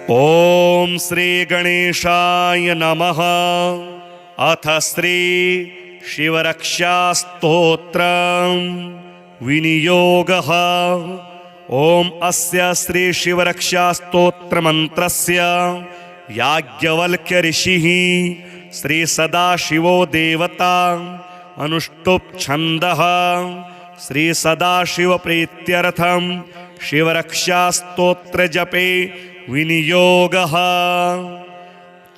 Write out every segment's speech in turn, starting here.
ओम श्री गणेशाय नमः। अथ श्री शिवरक्षास्तोत्रं विनियोगः। ओम अस्य श्री शिवरक्षास्तोत्रमन्त्रस्य याज्ञवल्क्य ऋषिः श्री सदाशिवो देवता अनुष्टुप् छन्दः। श्री सदाशिव प्रीत्यर्थं शिवरक्षास्तोत्र जपे विनियोगः।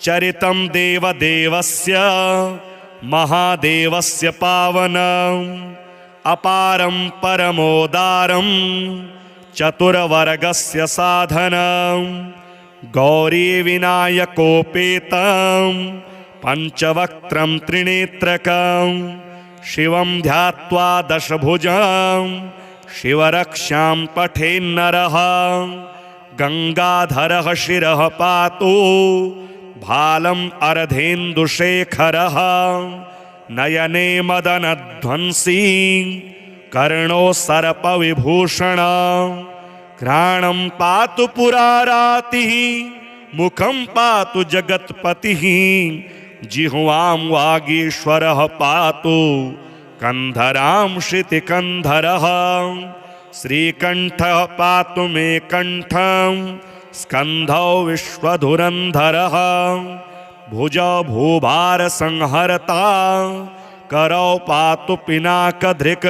चरितं देवदेवस्य महादेवस्य पावनं अपारं परमोदारं चतुर्वर्गस्य साधनं गौरीविनायकोपेतं पंचवक्त्रं त्रिनेत्रकं शिवं ध्यात्वा दशभुजं शिवरक्षां पठेन्नरः। गंगाधरः शिरः पातु भालम् अर्धेन्दुशेखरः। नयने मदनध्वंसी कर्णो सर्पविभूषण। घ्राणं पातु पुरारातिः मुखं पातु जगत्पतिः। जिह्वां वागीश्वरः पातु कंधरां श्रुतिकंधरः। श्रीकंठः पातु मे कंठं स्कंधौ विश्वधुरंधरः। भुजौ भूभार संहरता करौ पातु पिनाकधृक्।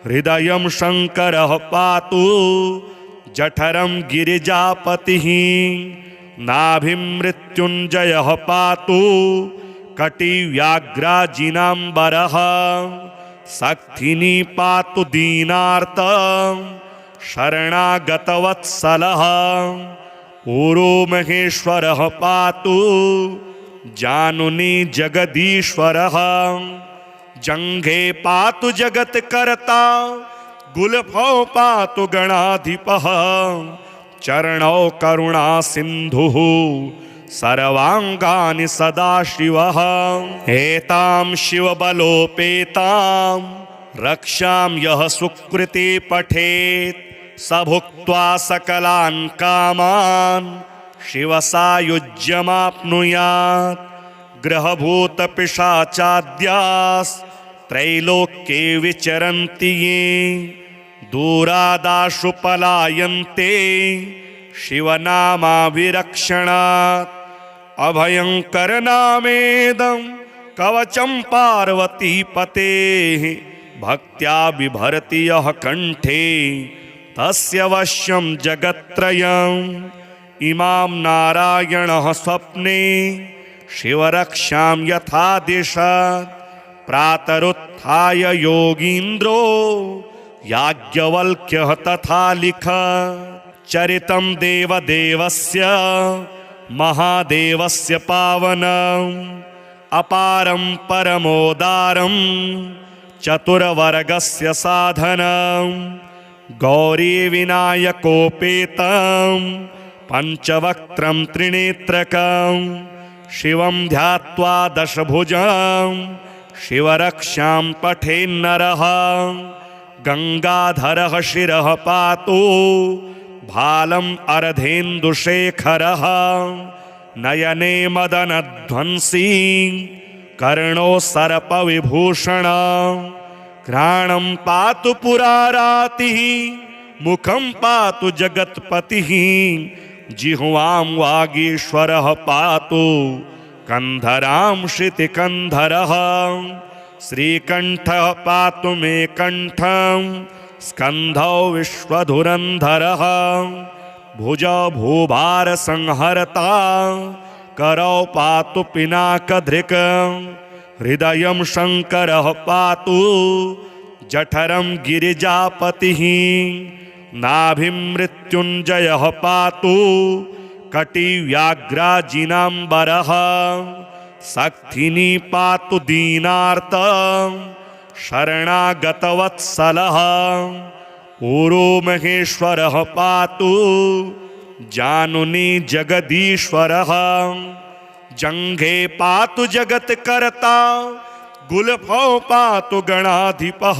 हृदयं शंकरः पातु जठरं गिरिजापतिः। नाभिं मृत्युंजयः पातु कटिव्याघ्राजिनाम्बरः। शक्तिनी पातु दीनार्त शरणागतवत्सलः। ऊरो महेश्वरः पातु जानुनी जगदीश्वरः। जंघे पातु जगत्कर्ता गुल्फौ पातु गणाधिपः। चरणौ करुणा सिन्धुः सर्वांगानि सदाशिवः। एतां शिवबलोपेतां रक्षां यः सुकृते पठेत् स भुक्त्वा सकलान् कामान् शिवसायुज्यमाप्नुयात्। ग्रहभूतपिशाचाद्यास्त्रैलोक्ये विचरन्ति ये दूरादाशु पलायन्ते शिवनामाभिरक्षणात्। अभयंकरनामेदं कवचं पार्वतीपतेः। भक्त्या बिभर्ति यः कंठे तस्य वश्यं जगत्त्रयम्। इमां नारायणः स्वप्ने शिवरक्षां यथादिशत्। प्रातरुत्थाय योगीन्द्रो याज्ञवल्क्यः तथा लिखत्। चरितं देवदेवस्य महादेवस्य पावनम् अपारं परमोदारं चतुर्वर्गस्य साधनं गौरीविनायकोपेतं पंचवक्त्रं त्रिनेत्रकं शिवं ध्यात्वा दशभुजं शिवरक्षां पठेन्नरः। गंगाधरः शिरः पातु भालम् अर्धेन्दुशेखरः। नयने मदनध्वंसी कर्णो सर्पविभूषण। घ्राणं पातु पुरारातिः मुखं पातु जगत्पतिः। जिह्वां वागीश्वरः पातु कंधरां श्रुतिकंधरः। श्रीकंठः पातु मे कंठं स्कंधौ विश्वधुरंधरः। भुजौ भूभार संहरता करौ पातु पिनाकधृक्। हृदयं शंकरः पातु जठरं गिरिजापतिः। नाभिं मृत्युंजयः पातु कटिव्याघ्राजिनाम्बरः। शक्तिनी पातु दीनार्त शरणागतवत्सलः। ऊरो महेश्वरः पातु जानुनी जगदीश्वरः। जंघे पातु जगत्कर्ता गुल्फौ पातु गणाधिपः।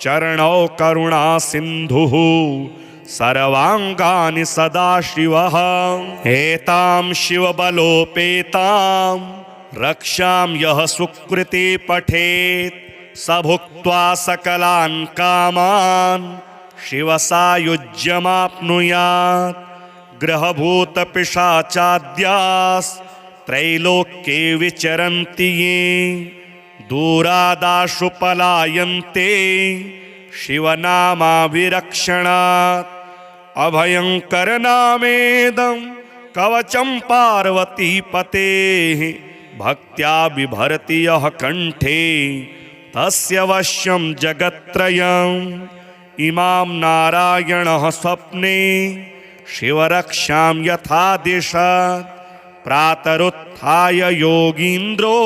चरणौ करुणा सिन्धुः सर्वांगानि सदाशिवः। एतां शिवबलोपेतां रक्षां यः सुकृते पठेत् स भुक्त्वा सकलान् कामान् शिवसायुज्यमाप्नुयात्। ग्रहभूतपिशाचाद्यास्त्रैलोक्ये विचरन्ति ये दूरादाशु पलायन्ते शिवनामाभिरक्षणात्। अभयङ्करनामेदं कवचं पार्वतीपतेः भक्त्या बिभर्ति यः कण्ठे तस्य वश्यं जगत्त्रयम्। इमां नारायणः स्वप्ने शिवरक्षां यथादिशत् प्रातरुत्थाय योगीन्द्रो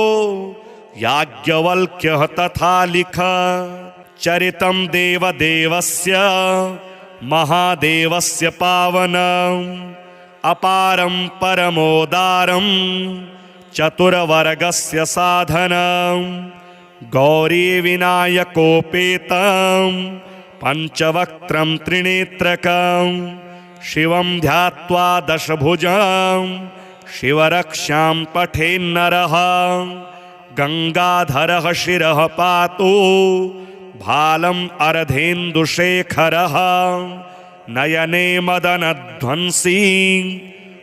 याज्ञवल्क्यः तथा लिखत्। चरितं देवदेवस्य महादेवस्य पावनम् अपारं परमोदारं चतुर्वर्गस्य साधनम्। गौरीविनायकोपेतं पञ्चवक्त्रं त्रिनेत्रकं शिवं ध्यात्वा दशभुजं शिवरक्षां पठेन्नरः। गंगाधरः शिरः पातु भालम् अर्धेन्दुशेखरः। नयने मदनध्वंसी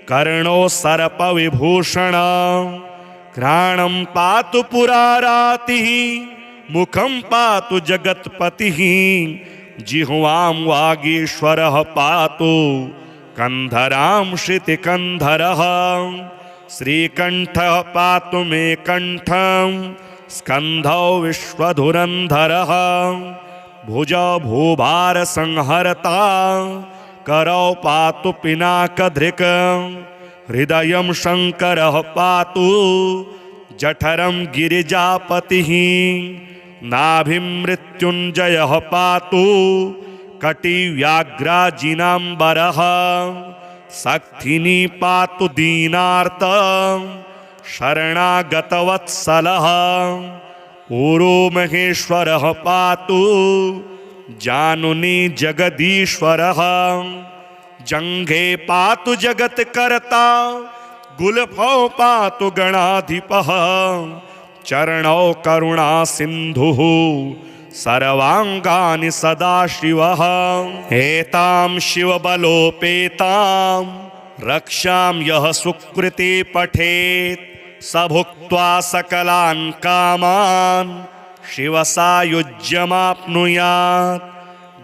कर्णो सर्पविभूषण। घ्राणं पातु पुरारातिः मुखं पातु जगत्पतिः। जिह्वां वागीश्वरः पातु कंधरां श्रुतिकंधरः। श्रीकंठः पातु मे कंठं स्कंधौ विश्वधुरंधरः। भुजौ भूभार संहरता करौ पातु पिनाकधृक्। हृदयं शंकरः पातु जठरं गिरिजापतिः। नाभिं मृत्युंजयः पातु कटिव्याघ्राजिनाम्बरः। सक्थिनी पातु दीनार्त शरणागतवत्सलः। ऊरो महेश्वरः पातु जानुनी जगदीश्वरः। जंघे पातु जगत्कर्ता गुल्फौ पातु गणाधिपः। चरणौ करुणा सिन्धुः सर्वांगानि सदाशिवः। एतां शिवबलोपेतां रक्षां यः सुकृते पठेत् स भुक्त्वा सकलान् कामान् शिवसायुज्यमाप्नुयात्।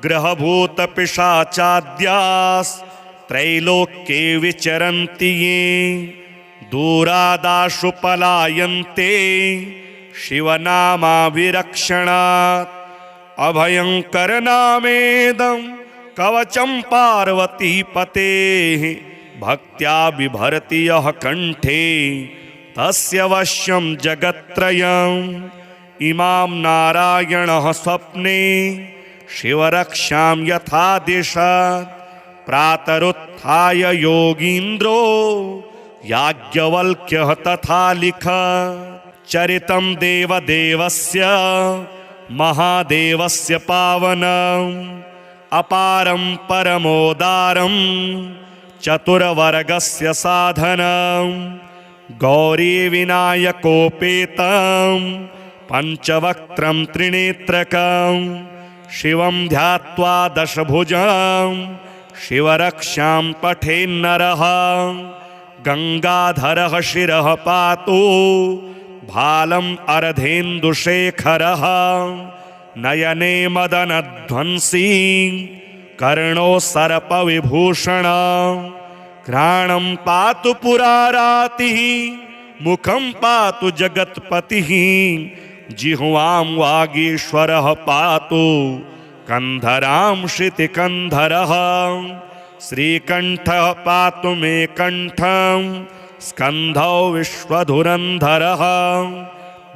ग्रहभूतपिशाचाद्यास्त्रैलोक्ये विचरन्ति ये दूरादाशु पलायन्ते शिवनामाभिरक्षणात्। अभयङ्करनामेदं कवचं पार्वतीपतेः भक्त्या बिभर्ति यः कण्ठे तस्य वश्यं जगत्त्रयम्। इमां नारायणः स्वप्ने शिवरक्षां यथादिशत् प्रातरुत्थाय योगीन्द्रो याज्ञवल्क्यः तथा लिखत्। चरितं देवदेवस्य महादेवस्य पावनम् अपारं परमोदारं चतुर्वर्गस्य साधनम्। गौरीविनायकोपेतं पञ्चवक्त्रं त्रिनेत्रकं शिवं ध्यात्वा दशभुजं शिवरक्षां पठेन्नरः। गंगाधरः शिरः पातु भालम् अर्धेन्दुशेखरः। नयने मदनध्वंसी कर्णो सर्पविभूषण। घ्राणं पातु पुरारातिः मुखं पातु जगत्पतिः। जिह्वां वागीश्वरः पातु कंधरां श्रुतिकंधरः। श्रीकंठः पातु मे कंठं स्कंधौ विश्वधुरंधरः।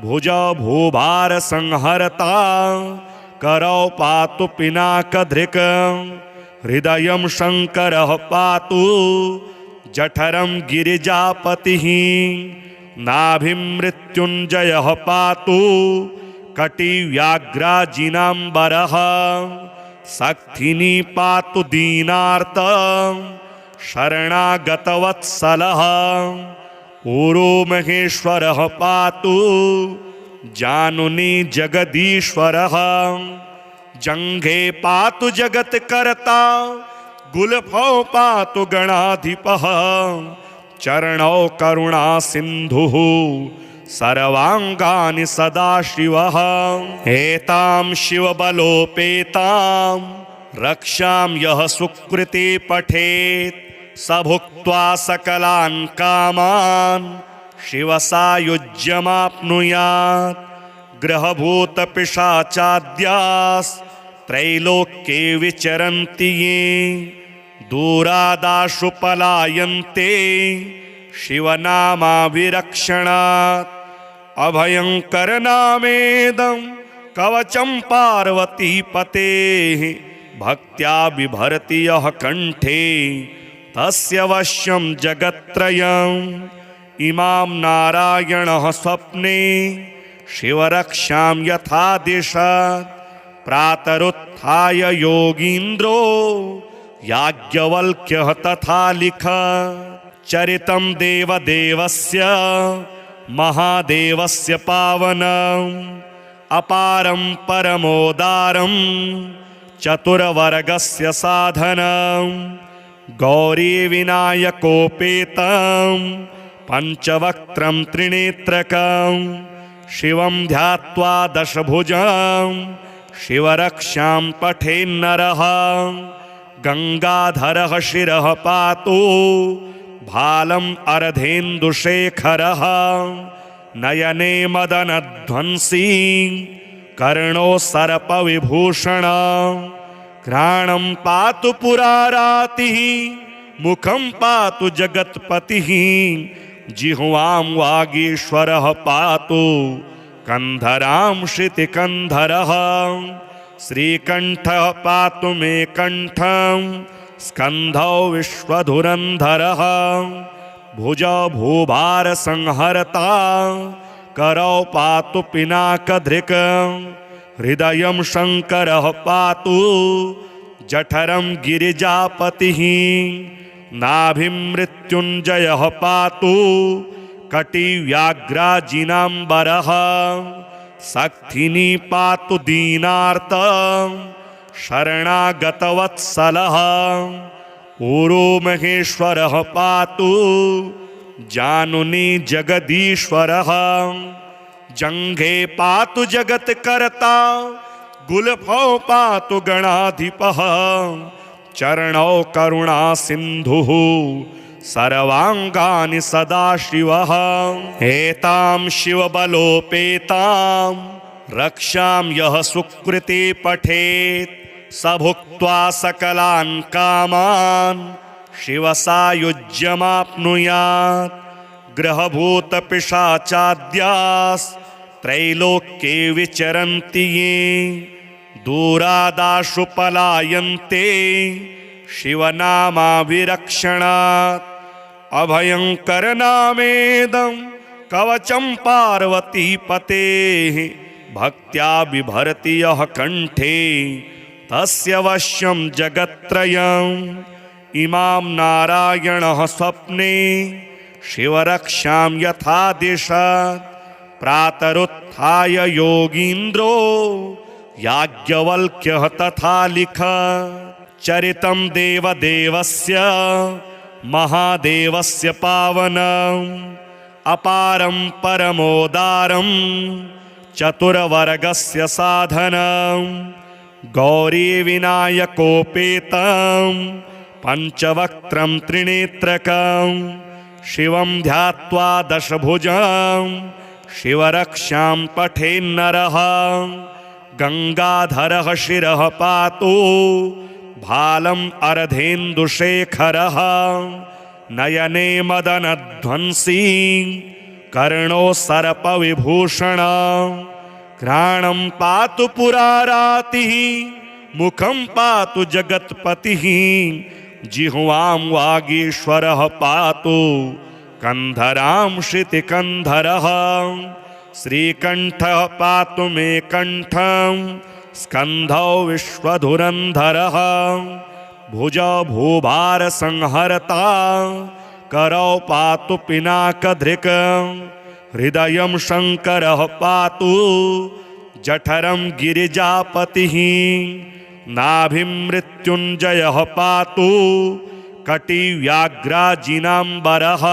भुजौ भूभार संहरता करौ पातु पिनाकधृक्। हृदयं शंकरः पातु जठरं गिरिजापतिः। नाभिं मृत्युंजयः पातु कटिव्याघ्राजिनाम्बरः। सक्थिनी पातु दीनार्त शरणागतवत्सलः ऊरो महेश्वरः पातु जानुनी जगदीश्वरः जंघे पातु जगत्कर्ता गुल्फौ पातु गणाधिपः चरणौ करुणा सिन्धुः सर्वांगानि सदाशिवः एतां शिवबलोपेतां रक्षां यः सुकृते पठेत् स भुक्त्वा सकलान् कामान् शिवसायुज्यमाप्नुयात् ग्रहभूतपिशाचाद्यास्त्रैलोक्ये विचरन्ति ये दूरादाशु पलायन्ते शिवनामाभिरक्षणात् अभयंकरनामेदं कवचं पार्वतीपतेः भक्त्या बिभर्ति यः कंठे तस्य वश्यं जगत्त्रयम् इमां नारायणः स्वप्ने शिवरक्षां यथा दिशत् प्रातरुत्थाय योगीन्द्रो याज्ञवल्क्यः तथा लिखत् चरितं देवदेवस्य महादेवस्य पावनम् अपारं परमोदारं चतुर्वर्गस्य साधनं गौरीविनायकोपेतं पञ्चवक्त्रं त्रिनेत्रकं शिवं ध्यात्वा दशभुजं शिवरक्षां पठेन्नरः गंगाधरः शिरः पातु भालम् अर्धेन्दुशेखरः नयने मदनध्वंसी कर्णो सर्पविभूषण घ्राणं पातु पुरारातिः मुखं पातु जगत्पतिः जिह्वां वागीश्वरः पातु कंधरां श्रुतिकंधरः श्रीकंठः पातु मे कंठं स्कंधौ विश्वधुरंधरः भुजौ भूभार संहरता करौ पातु पिनाकधृक् हृदयं शंकरः पातु जठरं गिरिजापतिः नाभिं मृत्युंजयः पातु कटिव्याघ्राजिनाम्बरः सक्थिनी पातु दीनार्त शरणागतवत्सलः ऊरो महेश्वरः पातु जानुनी जगदीश्वरः जंघे पातु जगत्कर्ता गुल्फौ पातु गणाधिपः चरणौ करुणा सिन्धुः सर्वांगानि सदाशिवः एतां शिवबलोपेतां रक्षां यः सुकृते पठेत् स भुक्त्वा सकलान् कामान् शिवसायुज्यमाप्नुयात् ग्रहभूतपिशाचाद्यास्त्रैलोक्ये विचरन्ति ये दूरादाशु पलायन्ते शिवनामाभिरक्षणात् अभयंकरनामेदं कवचं पार्वतीपतेः भक्त्या बिभर्ति यः कंठे तस्य वश्यं जगत्त्रयम् इमां नारायणः स्वप्ने शिवरक्षां यथा दिशत् प्रातरुत्थाय योगीन्द्रो याज्ञवल्क्यः तथा लिखत् चरितं देवदेवस्य महादेवस्य पावनम् अपारं परमोदारं चतुर्वर्गस्य साधनं गौरीविनायकोपेतं पञ्चवक्त्रं त्रिनेत्रकं शिवं ध्यात्वा दशभुजं शिवरक्षां पठेन्नरः गंगाधरः शिरः पातु भालम् अर्धेन्दुशेखरः नयने मदनध्वंसी कर्णो सर्पविभूषण घ्राणं पातु पुरारातिः मुखं पातु जगत्पतिः जिह्वां वागीश्वरः पातु कंधरां श्रुतिकंधरः श्रीकंठः पातु मे कंठं स्कन्धौ विश्वधुरन्धरः भुजौ भूभारसंहर्ता करौ पातु पिनाकधृक् हृदयं शङ्करः पातु जठरं गिरिजापतिः नाभिं मृत्युञ्जयः पातु कटिव्याघ्राजिनाम्बरः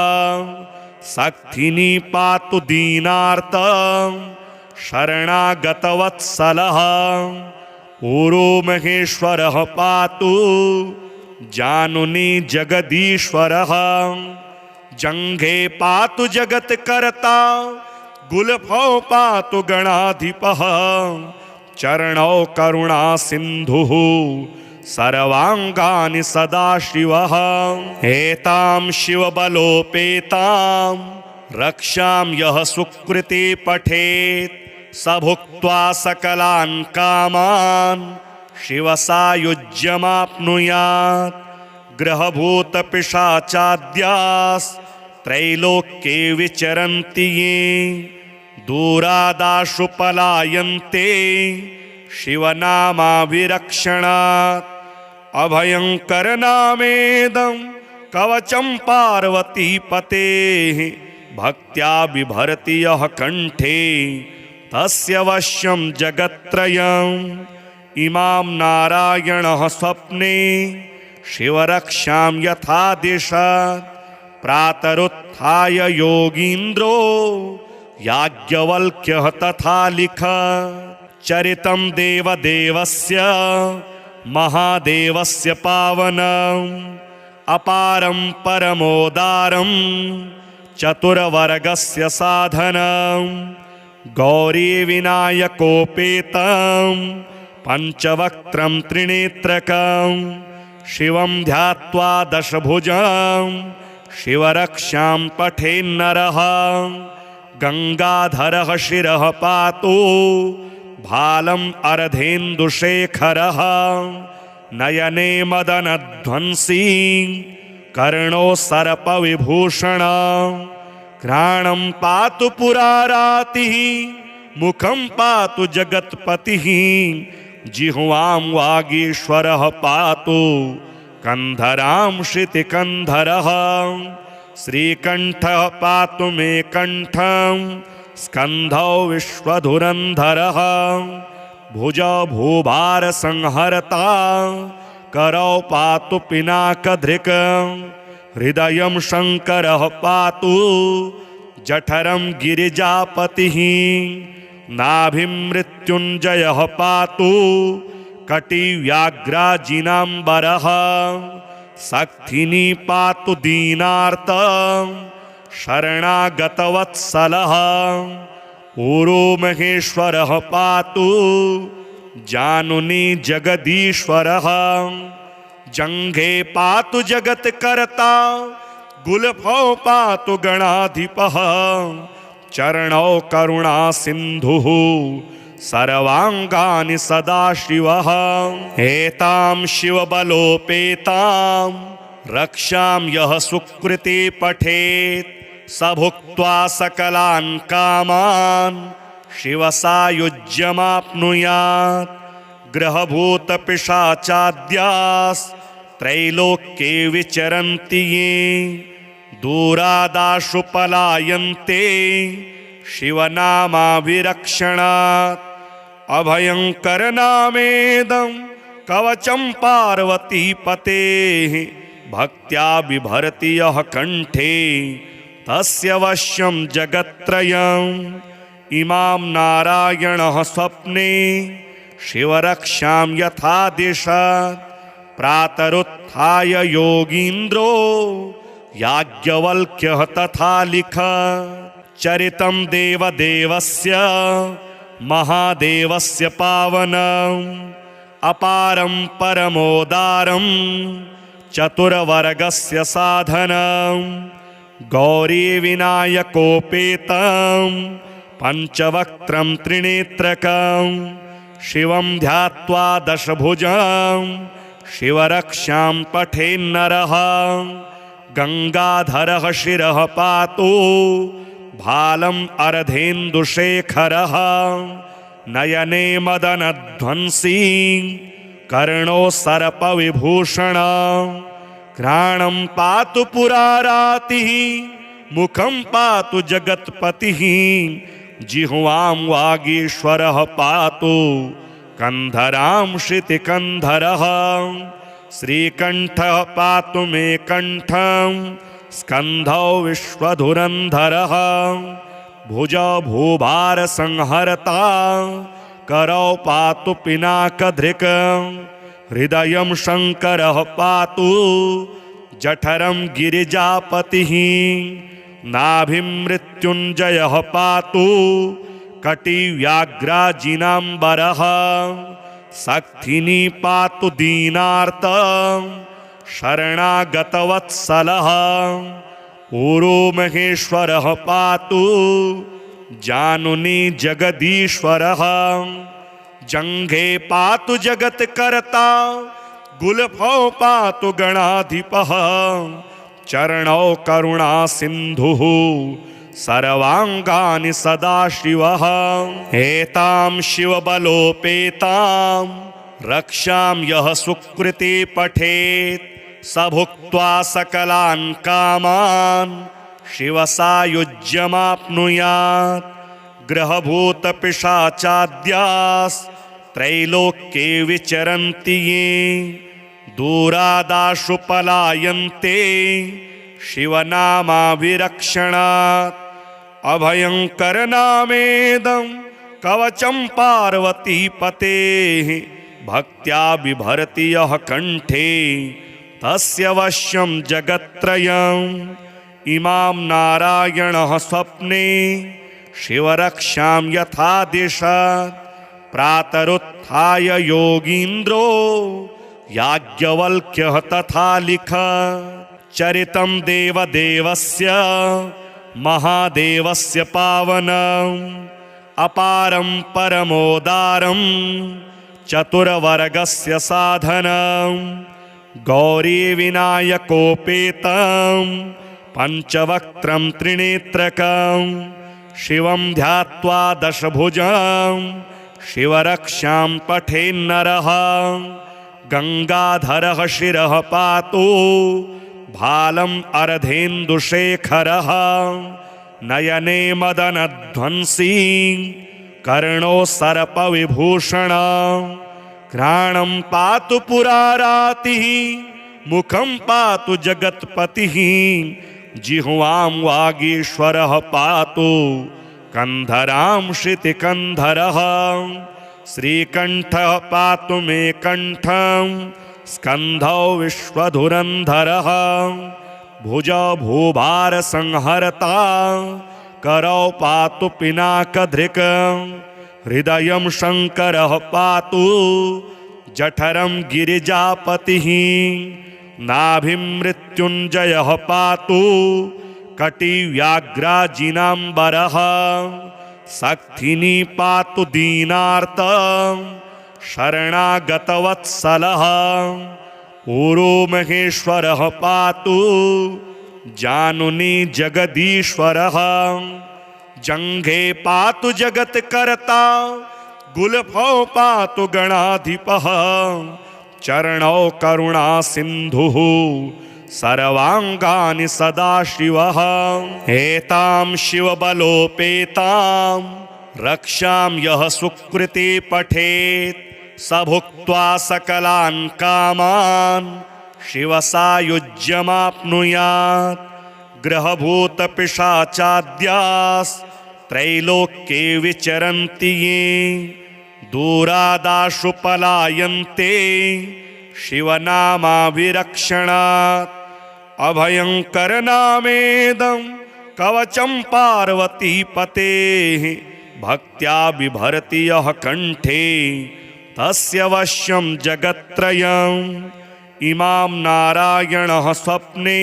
सक्थिनी पातु दीनार्त शरणागतवत्सलः ऊरो महेश्वरः पातु जानुनी जगदीश्वरः जङ्घे पातु जगत्कर्ता गुल्फौ पातु गणाधिपः चरणौ करुणा सिन्धुः सर्वाङ्गानि सदाशिवः एतां शिवबलोपेतां रक्षां यः सुकृते पठेत् स भुक्त्वा सकलान् कामान् शिवसायुज्यमाप्नुयात् ग्रहभूतपिशाचाद्यास्त्रैलोक्ये विचरन्ति ये दूरादाशु पलायन्ते शिवनामाभिरक्षणात् अभयङ्करनामेदं कवचं पार्वतीपतेः भक्त्या बिभर्ति यः कण्ठे तस्य वश्यं जगत्त्रयम् इमां नारायणः स्वप्ने शिवरक्षां यथादिशत् प्रातरुत्थाय योगीन्द्रो याज्ञवल्क्यः तथा लिखत् चरितं देवदेवस्य महादेवस्य पावनम् अपारं परमोदारं चतुर्वर्गस्य साधनं गौरीविनायकोपेतं पञ्चवक्त्रं त्रिनेत्रकं शिवं ध्यात्वा दशभुजं शिवरक्षां पठेन्नरः गङ्गाधरः शिरः पातु भालम् अर्धेन्दुशेखरः नयने मदनध्वंसी कर्णो सर्पविभूषणः घ्राणं पातु पुरारातिः मुखं पातु जगत्पतिः जिह्वां वागीश्वरः पातु कन्धरां श्रुतिकन्धरः श्रीकण्ठः पातु मे कण्ठं स्कन्धौ विश्वधुरन्धरः भुजौ भूभारसंहर्ता करौ पातु पिनाकधृक् हृदयं शङ्करः पातु जठरं गिरिजापतिः नाभिं मृत्युञ्जयः पातु कटिव्याघ्राजिनाम्बरः सक्थिनी पातु दीनार्त शरणागतवत्सलः ऊरो महेश्वरः पातु जानुनी जगदीश्वरः जङ्घे पातु जगत्कर्ता गुल्फौ पातु गणाधिपः चरणौ करुणा सिन्धुः सर्वाङ्गानि सदाशिवः एतां शिवबलोपेतां रक्षां यः सुकृते पठेत् स भुक्त्वा सकलान् कामान् शिवसायुज्यमाप्नुयात् ग्रहभूतपिशाचाद्यास्त्रैलोक्ये विचरन्ति ये दूरादाशु पलायन्ते शिवनामाभिरक्षणात् अभयङ्करनामेदं कवचं पार्वतीपतेः भक्त्या बिभर्ति यः कण्ठे तस्य वश्यं जगत्त्रयम् इमां नारायणः स्वप्ने शिवरक्षां यथादिशत् प्रातरुत्थाय योगीन्द्रो याज्ञवल्क्यः तथा लिखत् चरितं देवदेवस्य महादेवस्य पावनम् अपारं परमोदारं चतुर्वर्गस्य साधनं गौरीविनायकोपेतं पञ्चवक्त्रं त्रिनेत्रकं शिवं ध्यात्वा दशभुजं शिवरक्षां पठेन्नरः गङ्गाधरः शिरः पातु भालम् अर्धेन्दुशेखरः नयने मदनध्वंसी कर्णो सर्पविभूषण घ्राणं पातु पुरारातिः मुखं पातु जगत्पतिः जिह्वां वागीश्वरः पातु कंधरां श्रुतिकंधरः श्रीकंठः पातु मे कंठं स्कंधौ विश्वधुरंधरः भुजौ भूभार संहरता करौ पातु पिनाकधृक् हृदयं शंकरः पातु जठरं गिरिजापतिः नाभिं मृत्युंजयः पातु कटिव्याघ्राजिनाम्बरः सक्थिनी पातु दीनार्त शरणागतवत्सलः ऊरो महेश्वरः पातु जानुनी जगदीश्वरः जंघे पातु जगत्कर्ता गुल्फौ पातु गणाधिपः चरणौ करुणा सिन्धुः सर्वांगानि सदाशिवः एतां शिवबलोपेतां रक्षां यः सुकृते पठेत् स भुक्त्वा सकलान् कामान् शिवसायुज्यमाप्नुयात् ग्रहभूतपिशाचाद्यास्त्रैलोक्ये विचरन्ति ये दूरादाशु पलायन्ते शिवनामाभिरक्षणात् अभयंकरनामेदं कवचं पार्वतीपतेः भक्त्या बिभर्ति यः कण्ठे तस्य वश्यं जगत्त्रयम् इमां नारायणः स्वप्ने शिवरक्षां यथा दिशत् प्रातरुत्थाय योगीन्द्रो याज्ञवल्क्यः तथा लिखत् चरितं देवदेवस्य महादेवस्य पावनम् अपारं परमोदारं चतुर्वर्गस्य साधनं गौरीविनायकोपेतं पञ्चवक्त्रं त्रिनेत्रकं शिवं ध्यात्वा दशभुजं शिवरक्षां पठेन्नरः गंगाधरः शिरः पातु भालम् अर्धेन्दुशेखरः नयने मदनध्वंसी कर्णो सर्पविभूषण घ्राणं पातु पुरारातिः मुखं पातु जगत्पतिः जिह्वां वागीश्वरः पातु कंधरां श्रुतिकंधरः श्रीकंठः पातु मे कंठं स्कंधौ विश्वधुरंधरः भुजौ भूभार संहरता करौ पातु पिनाकधृक् हृदयं शंकरः पातु जठरं गिरिजापतिः नाभिं मृत्युंजयः पातु कटिव्याघ्राजिनाम्बरः सक्थिनी पातु दीनार्त शरणागतवत्सलः ऊरो महेश्वरः पातु जानुनी जगदीश्वरः जंघे पातु जगत्कर्ता गुल्फौ पातु गणाधिपः चरणौ करुणा सिन्धुः सर्वांगानि सदाशिवः एतां शिवबलोपेतां रक्षां यः सुकृते पठेत् स भुक्त्वा सकलान् कामान् शिवसायुज्यमाप्नुयात् ग्रहभूतपिशाचाद्यास्त्रैलोक्ये विचरन्ति ये दूरादाशु पलायन्ते शिवनामाभिरक्षणात् अभयंकरनामेदं कवचं पार्वतीपतेः भक्त्या बिभर्ति यः कण्ठे तस्य वश्यं जगत्त्रयम् इमां नारायणः स्वप्ने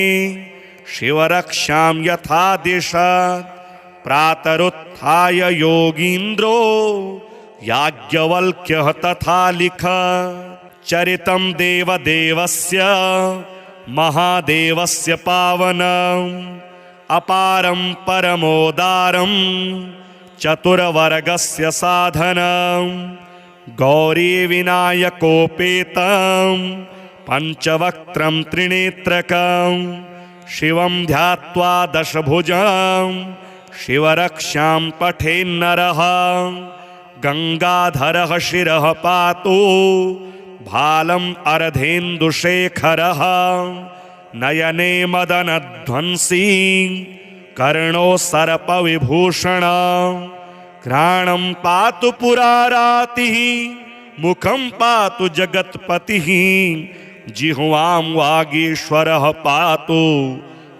शिवरक्षां यथा दिशत् प्रातरुत्थाय योगीन्द्रो याज्ञवल्क्यः तथा लिखत् चरितं देवदेवस्य महादेवस्य पावनम् अपारं परमोदारं चतुर्वर्गस्य साधनं गौरीविनायकोपेतं पञ्चवक्त्रं त्रिनेत्रकं शिवं ध्यात्वा दशभुजं शिवरक्षां पठेन्नरः गंगाधरः शिरः पातु भालम् अर्धेन्दुशेखरः नयने मदनध्वंसी कर्णो सर्पविभूषण घ्राणं पातु पुरारातिः मुखं पातु जगत्पतिः जिह्वां वागीश्वरः पातु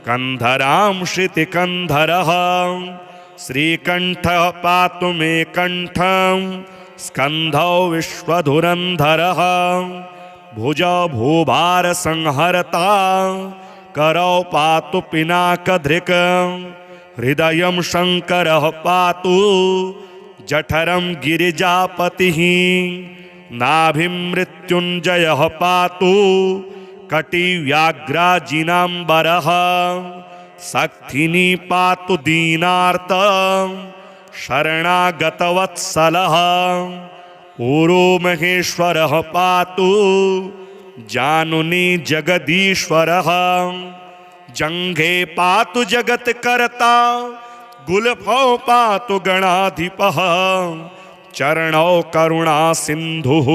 कंधरां श्रुतिकंधरः श्रीकंठः पातु मे कंठं स्कंधौ विश्वधुरंधरः भुजौ भूभार संहरता करौ पातु पिनाकधृक् हृदयं शंकरः पातु जठरं गिरिजापतिः नाभिं मृत्युंजयः पातु कटिव्याघ्राजिनाम्बरः सक्थिनी पातु दीनार्त शरणागतवत्सलः ऊरो महेश्वरः पातु जानुनी जगदीश्वरः जंघे पातु जगत्कर्ता गुल्फौ पातु गणाधिपः चरणौ करुणा सिन्धुः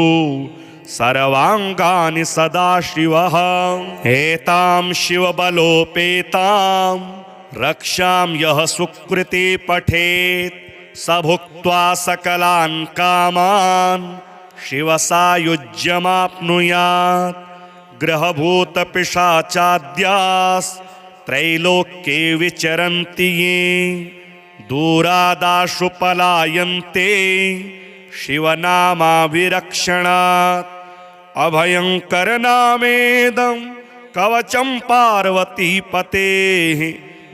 सर्वांगानि सदाशिवः एतां शिवबलोपेतां रक्षां यः सुकृते पठेत् स भुक्त्वा सकलान् कामान् शिवसायुज्यमाप्नुयात् ग्रहभूतपिशाचाद्यास्त्रैलोक्ये विचरन्ति ये दूरादाशु पलायन्ते शिवनामाभिरक्षणात् अभयंकरनामेदं कवचं पार्वतीपतेः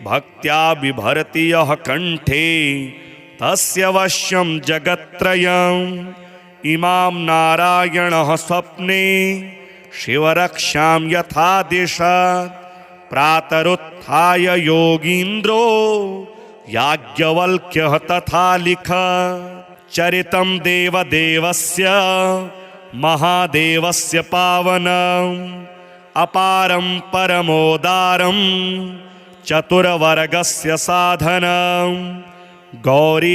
भक्त्या बिभर्ति यः कंठे तस्य वश्यं जगत्त्रयम् इमां नारायणः स्वप्ने शिवरक्षां यथादिशत् प्रातरुत्थाय योगीन्द्रो याज्ञवल्क्यः तथा लिखत् चरितं देवदेवस्य महादेवस्य पावनम् अपारं परमोदारं चतुर्वर्गस्य साधनं गौरीविनायकोपेतं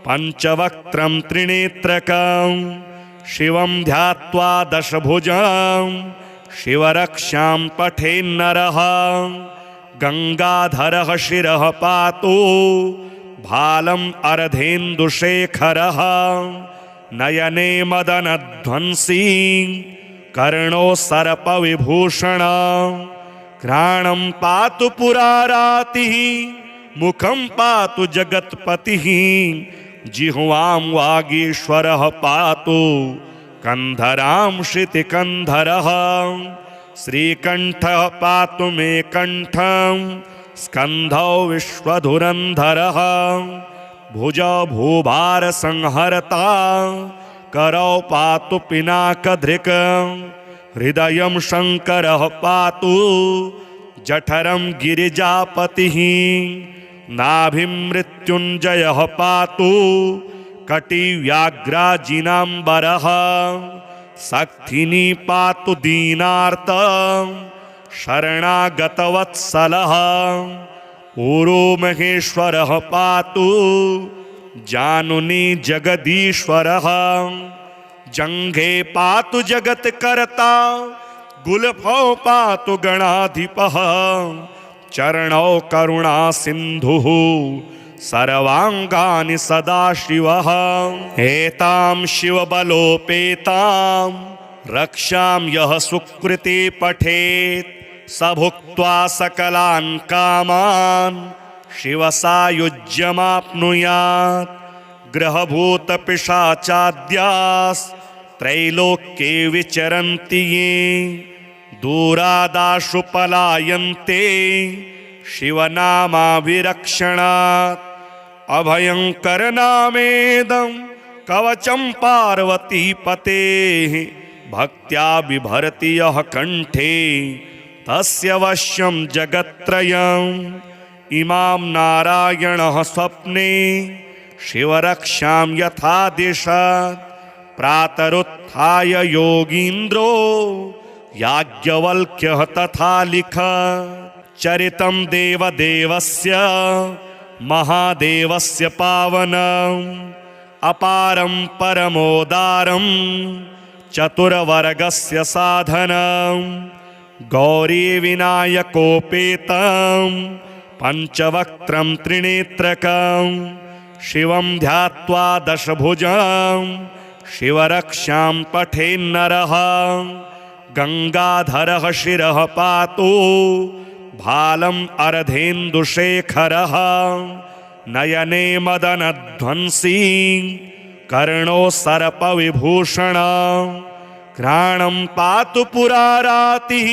पञ्चवक्त्रं त्रिनेत्रकं शिवं ध्यात्वा दशभुजं शिवरक्षां पठेन्नरः गंगाधरः शिरः पातु भालम् अर्धेन्दुशेखरः नयने मदनध्वंसी कर्णो सर्पविभूषण घ्राणं पातु पुरारातिः मुखं पातु जगत्पतिः जिह्वां वागीश्वरः पातु कंधरां श्रुतिकंधरः श्रीकंठः पातु मे कंठं स्कंधौ विश्वधुरंधरः भुजौ भूभार संहरता करौ पातु पिनाकधृक् हृदयं शंकरः पातु जठरं गिरिजापतिः नाभिं मृत्युंजयः पातु कटिव्याघ्राजिनाम्बरः सक्थिनी पातु दीनार्त शरणागतवत्सलः ऊरो महेश्वरः पातु जानुनी जगदीश्वरः जंघे पातु जगत्कर्ता गुल्फौ पातु गणाधिपः चरणौ करुणा सिन्धुः सर्वांगानि सदाशिवः एतां शिवबलोपेतां रक्षां यः सुकृते पठेत् स भुक्त्वा सकलान् कामान् शिवसायुज्यमाप्नुयात् ग्रहभूतपिशाचाद्यास्त्रैलोक्ये विचरन्ति ये दूरादाशु पलायन्ते शिवनामाभिरक्षणात् अभयंकरनामेदं कवचं पार्वतीपतेः भक्त्या बिभर्ति यः कंठे तस्य वश्यं जगत्त्रयम् इमां नारायणः स्वप्ने शिवरक्षां यथा दिशत् प्रातरुत्थाय योगीन्द्रो याज्ञवल्क्यः तथा लिखत् चरितं देवदेवस्य महादेवस्य पावनम् अपारं परमोदारं चतुर्वर्गस्य साधनं गौरीविनायकोपेतं पञ्चवक्त्रं त्रिनेत्रकं शिवं ध्यात्वा दशभुजं शिवरक्षां पठेन्नरः गंगाधरः शिरः पातु भालम् अर्धेन्दुशेखरः नयने मदनध्वंसी कर्णो सर्पविभूषण घ्राणं पातु पुरारातिः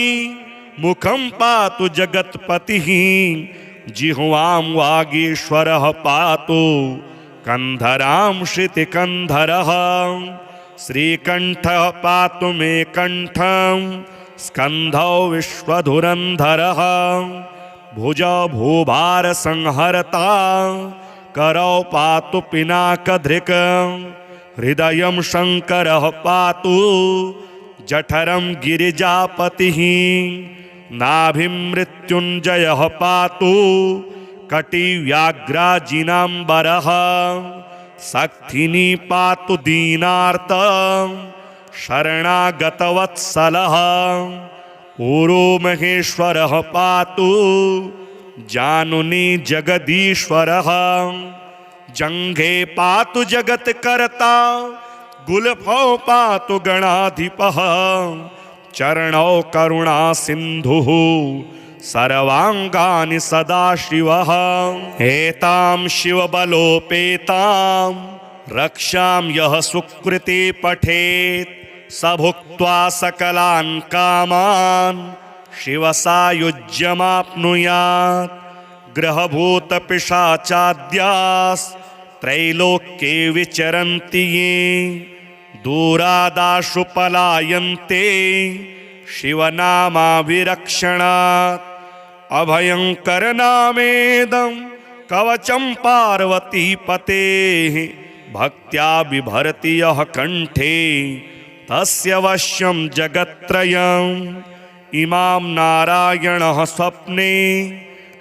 मुखं पातु जगत्पतिः जिह्वां वागीश्वरः पातु कंधरां श्रुतिकंधरः श्रीकंठः पातु मे कंठं स्कंधौ विश्वधुरंधरः भुजौ भूभार संहरता करौ पातु पिनाकधृक् हृदयं शंकरः पातु जठरं गिरिजापतिः नाभिं मृत्युंजयः पातु कटिव्याघ्राजिनाम्बरः सक्थिनी पातु दीनार्त शरणागतवत्सलः ऊरो महेश्वरः पातु जानुनी जगदीश्वरः जंघे पातु जगत्कर्ता गुल्फौ पातु गणाधिपः चरणौ करुणा सिन्धुः सर्वांगानि सदाशिवः एतां शिवबलोपेतां रक्षां यः सुकृते पठेत् स भुक्त्वा सकलान् कामान् शिवसायुज्यमाप्नुयात् ग्रहभूतपिशाचाद्यास्त्रैलोक्ये विचरन्ति ये दूरादाशु पलायन्ते शिवनामाभिरक्षणात् अभयंकरनामेदं कवचं पार्वतीपतेः भक्त्या बिभर्ति यः कण्ठे तस्य वश्यं जगत्त्रयम् इमां नारायणः स्वप्ने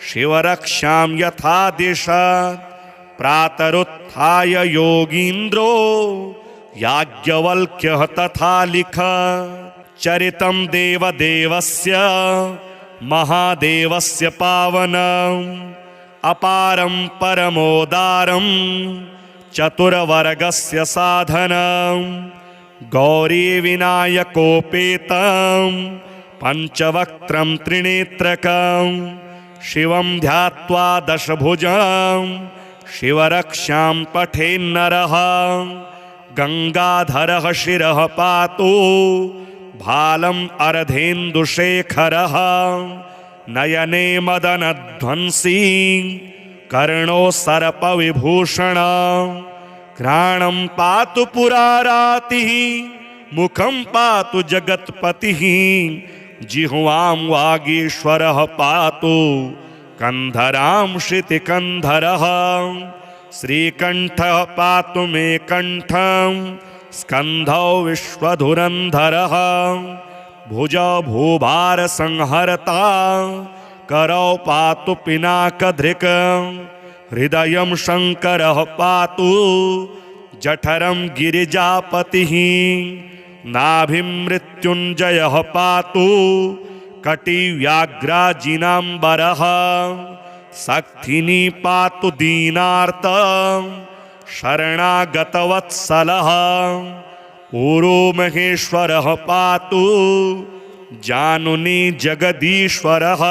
शिवरक्षां यथा दिशत् प्रातरुत्थाय योगीन्द्रो याज्ञवल्क्यः तथा लिखत् चरितं देवदेवस्य महादेवस्य पावनम् अपारं परमोदारं चतुर्वर्गस्य साधनं गौरीविनायकोपेतं पञ्चवक्त्रं त्रिनेत्रकं शिवं ध्यात्वा दशभुजं शिवरक्षां पठेन्नरः गंगाधरः शिरः पातु भालम् अर्धेन्दुशेखरः नयने मदनध्वंसी कर्णो सर्पविभूषण घ्राणं पातु पुरारातिः मुखं पातु जगत्पतिः जिह्वां वागीश्वरः पातु कंधरां श्रुतिकंधरः श्रीकंठः पातु मे कंठं स्कंधौ विश्वधुरंधरः भुजौ भूभार संहरता करौ पातु पिनाकधृक् हृदयं शंकरः पातु जठरं गिरिजापतिः नाभिं मृत्युंजयः पातु कटिव्याघ्राजिनाम्बरः सक्थिनी पातु दीनार्त शरणागतवत्सलः ऊरो महेश्वरः पातु जानुनी जगदीश्वरः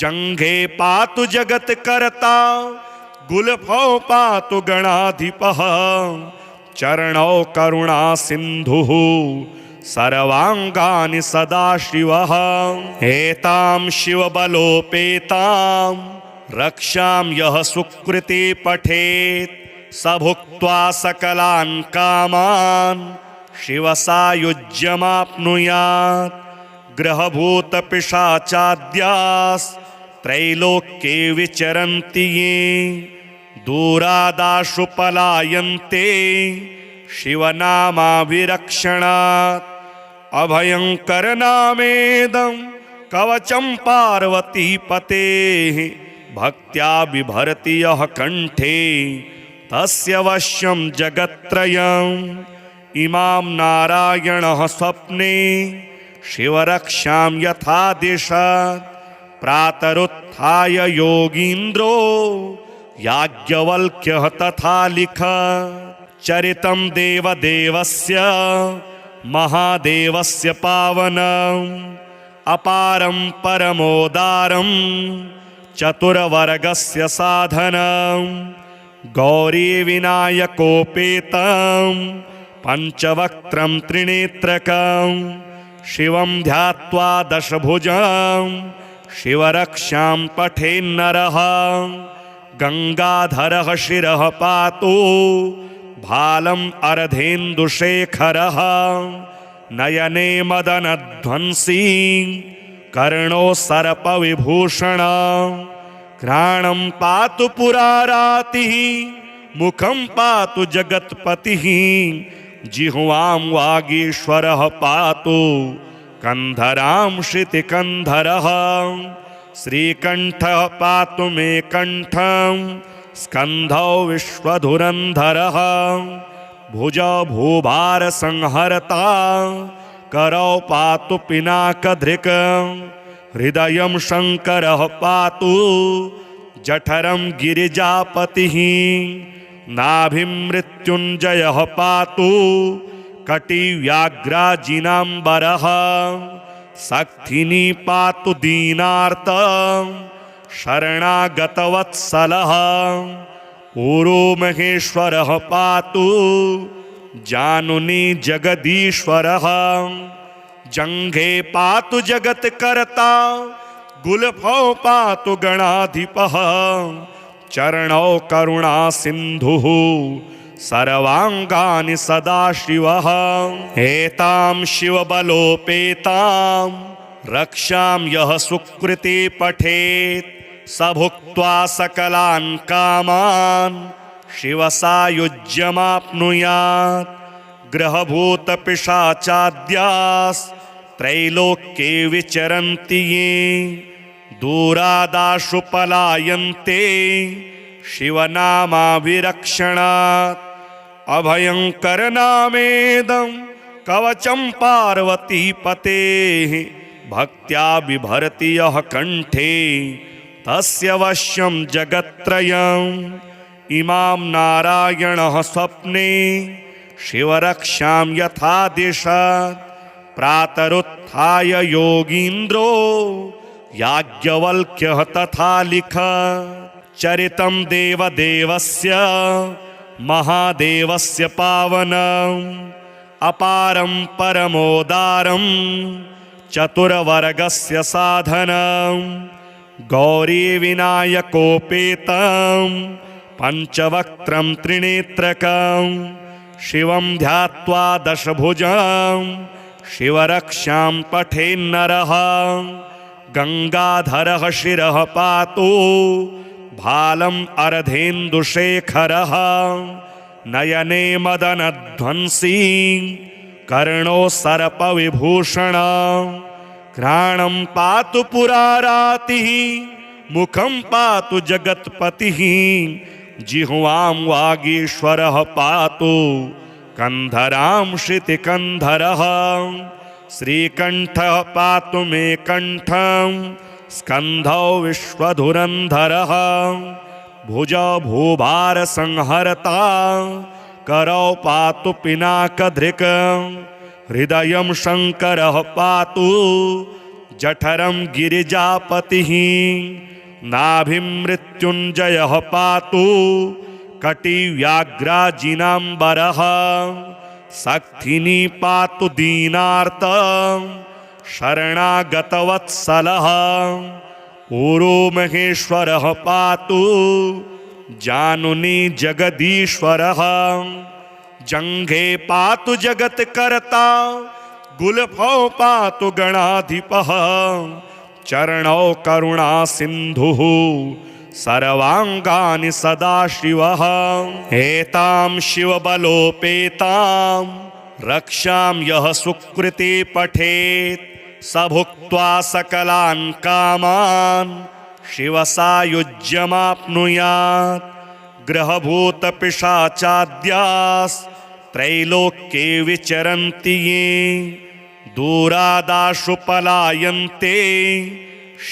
जंघे पातु जगत्कर्ता गुल्फौ पातु गणाधिपः चरणौ करुणा सिन्धुः सर्वांगानि सदाशिवः एतां शिवबलोपेतां रक्षां यः सुकृते पठेत् स भुक्त्वा सकलान् कामान् शिवसायुज्यमाप्नुयात् ग्रहभूतपिशाचाद्यास् त्रैलोक्ये विचरन्ति ये दूरादाशु पलायन्ते शिवनामाभिरक्षणात् अभयङ्करनामेदं कवचं पार्वतीपतेः भक्त्या बिभर्ति यः कण्ठे तस्य वश्यं जगत्त्रयम् इमां नारायणः स्वप्ने शिवरक्षां यथा दिशत् प्रातरुत्थाय योगीन्द्रो याज्ञवल्क्यः तथा लिखत् चरितं देवदेवस्य महादेवस्य पावनम् अपारं परमोदारं चतुर्वर्गस्य साधनं गौरीविनायकोपेतं पञ्चवक्त्रं त्रिनेत्रकं शिवं ध्यात्वा दशभुजं शिवरक्षां पठेन्नरः गङ्गाधरः शिरः पातु भालम् अर्धेन्दुशेखरः नयने मदनध्वंसी कर्णो सर्पविभूषण घ्राणं पातु पुरारातिः मुखं पातु जगत्पतिः जिह्वां वागीश्वरः पातु कंधरां श्रुतिकन्धरः श्रीकण्ठः पातु मे कण्ठं स्कन्धौ विश्वधुरन्धरः भुजौ भूभारसंहर्ता करौ पातु पिनाकधृक् हृदयं शङ्करः पातु जठरं गिरिजापतिः नाभिं मृत्युञ्जयः पातु कटिव्याघ्राजिनाम्बरः सक्थिनी पातु दीनार्त शरणागतवत्सलः ऊरो महेश्वरः पातु जानुनी जगदीश्वरः जङ्घे पातु जगत्कर्ता गुल्फौ पातु गणाधिपः चरणौ करुणा सिन्धुः सर्वाङ्गानि सदाशिवः एतां शिवबलोपेतां रक्षां यः सुकृते पठेत् स भुक्त्वा सकलान् कामान् शिवसायुज्यमाप्नुयात् ग्रहभूतपिशाचाद्यास्त्रैलोक्ये विचरन्ति ये दूरादाशु पलायन्ते शिवनामाभिरक्षणात् अभयङ्करनामेदं कवचं पार्वतीपतेः भक्त्या बिभर्ति यः कण्ठे तस्य वश्यं जगत्त्रयम् इमां नारायणः स्वप्ने शिवरक्षां यथा दिशत् प्रातरुत्थाय योगीन्द्रो याज्ञवल्क्यः तथा लिखत् चरितं देवदेवस्य महादेवस्य पावनम् अपारं परमोदारं चतुर्वर्गस्य साधनं गौरीविनायकोपेतं पञ्चवक्त्रं त्रिनेत्रकं शिवं ध्यात्वा दशभुजं शिवरक्षां पठेन्नरः गङ्गाधरः शिरः पातु भालम् अर्धेन्दुशेखरः नयने मदनध्वंसी कर्णो सर्पविभूषण घ्राणं पातु पुरारातिः मुखं पातु जगत्पतिः जिह्वां वागीश्वरः पातु कंधरां श्रुतिकन्धरः श्रीकण्ठः पातु मे कण्ठं स्कन्धौ विश्वधुरन्धरः भुजौ भूभारसंहर्ता करौ पातु पिनाकधृक् हृदयं शङ्करः पातु जठरं गिरिजापतिः नाभिं मृत्युञ्जयः पातु कटिव्याघ्राजिनाम्बरः सक्थिनी पातु दीनार्त शरणागतवत्सलः ऊरो महेश्वरः पातु जानुनी जगदीश्वरः जङ्घे पातु जगत्कर्ता गुल्फौ पातु गणाधिपः चरणौ करुणा सिन्धुः सर्वाङ्गानि सदाशिवः। एतां शिवबलोपेतां रक्षां यः सुकृते पठेत् स भुक्त्वा सकलान् कामान् शिवसायुज्यमाप्नुयात्। ग्रहभूतपिशाचाद्यास्त्रैलोक्ये विचरन्ति ये दूरादाशु पलायन्ते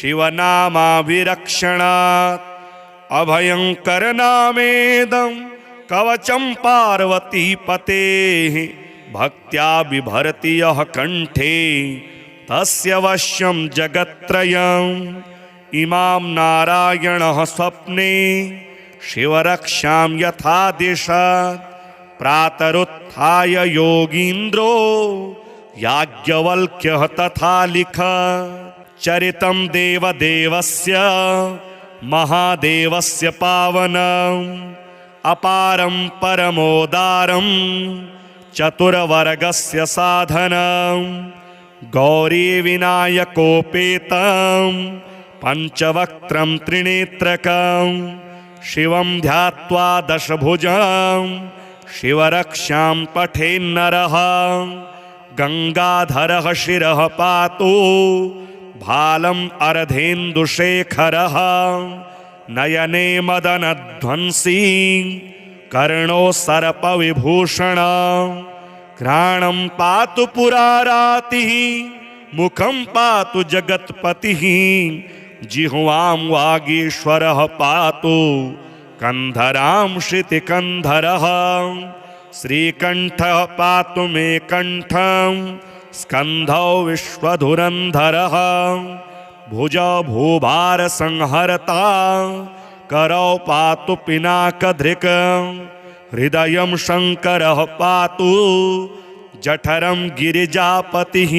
शिवनामाभिरक्षणात्। अभयङ्करनामेदं कवचं पार्वतीपतेः भक्त्या बिभर्ति यः कण्ठे तस्य वश्यं जगत्त्रयम्। इमां नारायणः स्वप्ने शिवरक्षां यथा दिशत् प्रातरुत्थाय योगीन्द्रो याज्ञवल्क्यः तथा लिखत्। चरितं देवदेवस्य महादेवस्य पावनम् अपारं परमोदारं चतुर्वर्गस्य साधनम्। गौरीविनायकोपेतं पञ्चवक्त्रं त्रिनेत्रकं शिवं ध्यात्वा दशभुजं शिवरक्षां पठेन्नरः। गङ्गाधरः शिरः पातु भालम् अर्धेन्दुशेखरः। नयने मदनध्वंसी कर्णो सर्पविभूषणः। घ्राणं पातु पुरारातिः मुखं पातु जगत्पतिः। जिह्वां वागीश्वरः पातु कन्धरां श्रुतिकन्धरः। श्रीकण्ठः पातु मे कण्ठं स्कन्धौ विश्वधुरन्धरः। भुजौ भूभारसंहर्ता करौ पातु पिनाकधृक्। हृदयं शङ्करः पातु जठरं गिरिजापतिः।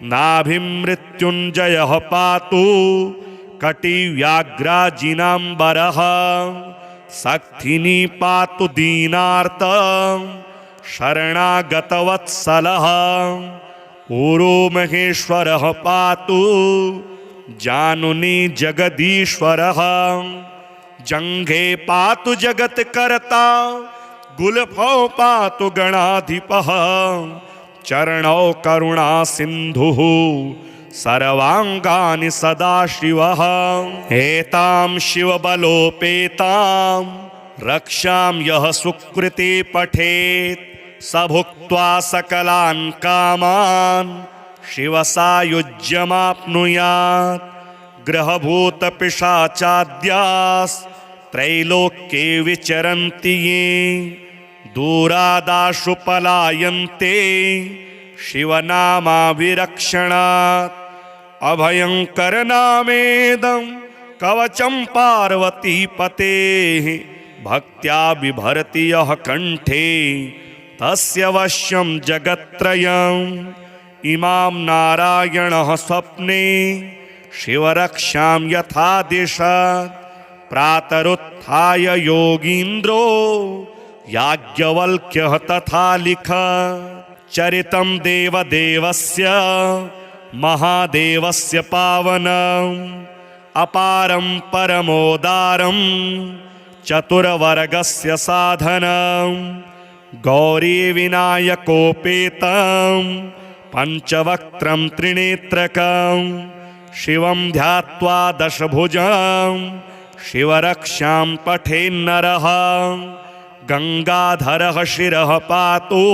नाभिं मृत्युञ्जयः पातु कटिव्याघ्राजिनाम्बरः। सक्थिनी पातु दीनार्त शरणागतवत्सलः। ऊरो महेश्वरः पातु जानुनी जगदीश्वरः। जङ्घे पातु जगत्कर्ता गुल्फौ पातु गणाधिपः। चरणौ करुणा सिन्धुः सर्वाङ्गानि सदाशिवः। एतां शिवबलोपेतां रक्षां यः सुकृते पठेत् स भुक्त्वा सकलान् कामान् शिवसायुज्यमाप्नुयात्। ग्रहभूतपिशाचाद्यास्त्रैलोक्ये विचरन्ति ये दूरादाशु पलायन्ते शिवनामाभिरक्षणात्। अभयङ्करनामेदं कवचं पार्वतीपतेः भक्त्या बिभर्ति यः कण्ठे तस्य वश्यं जगत्त्रयम्। इमां नारायणः स्वप्ने शिवरक्षां यथा दिशत् प्रातरुत्थाय योगीन्द्रो याज्ञवल्क्यः तथा लिखत्। चरितं देवदेवस्य महादेवस्य पावनम् अपारं परमोदारं चतुर्वर्गस्य साधनम्। गौरीविनायकोपेतं पञ्चवक्त्रं त्रिनेत्रकं शिवं ध्यात्वा दशभुजं शिवरक्षां पठेन्नरः। गङ्गाधरः शिरः पातु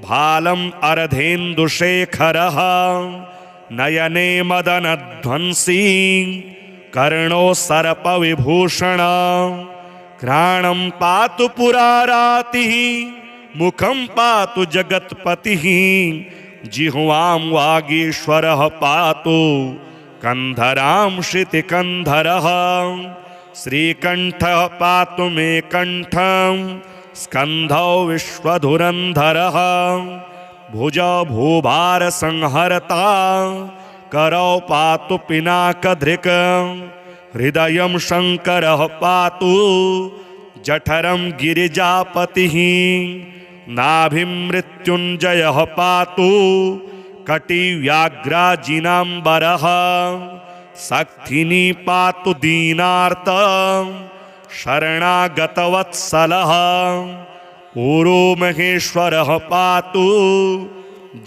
भालम् अर्धेन्दुशेखरः। नयने मदनध्वंसी कर्णो सर्पविभूषणः। घ्राणं पातु पुरारातिः मुखं पातु जगत्पतिः। जिह्वां वागीश्वरः पातु कन्धरां श्रुतिकन्धरः। श्रीकण्ठः पातु मे कण्ठं स्कन्धौ विश्वधुरन्धरः। भुजौ भूभारसंहर्ता करौ पातु पिनाकधृक्। हृदयं शङ्करः पातु जठरं गिरिजापतिः। नाभिं मृत्युञ्जयः पातु कटिव्याघ्राजिनाम्बरः सक्थिनी पातु दीनार्त शरणागतवत्सलः ऊरो महेश्वरः पातु